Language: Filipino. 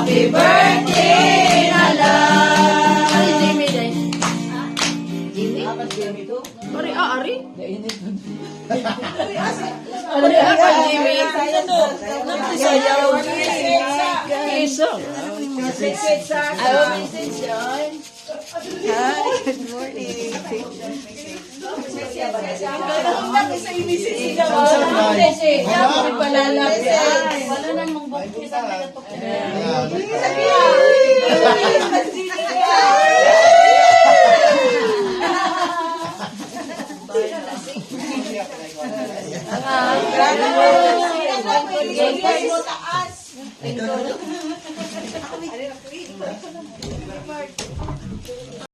Happy birthday, Nala! Ari, Jimmy, day. Jimmy? Jimmy to? Ari, Ari? Ano Ari, Jimmy? Sayaw. Iso. Ayaw, Mrs. John. Hi, good morning. Wala nang mong bukis ang nagatok. Taas.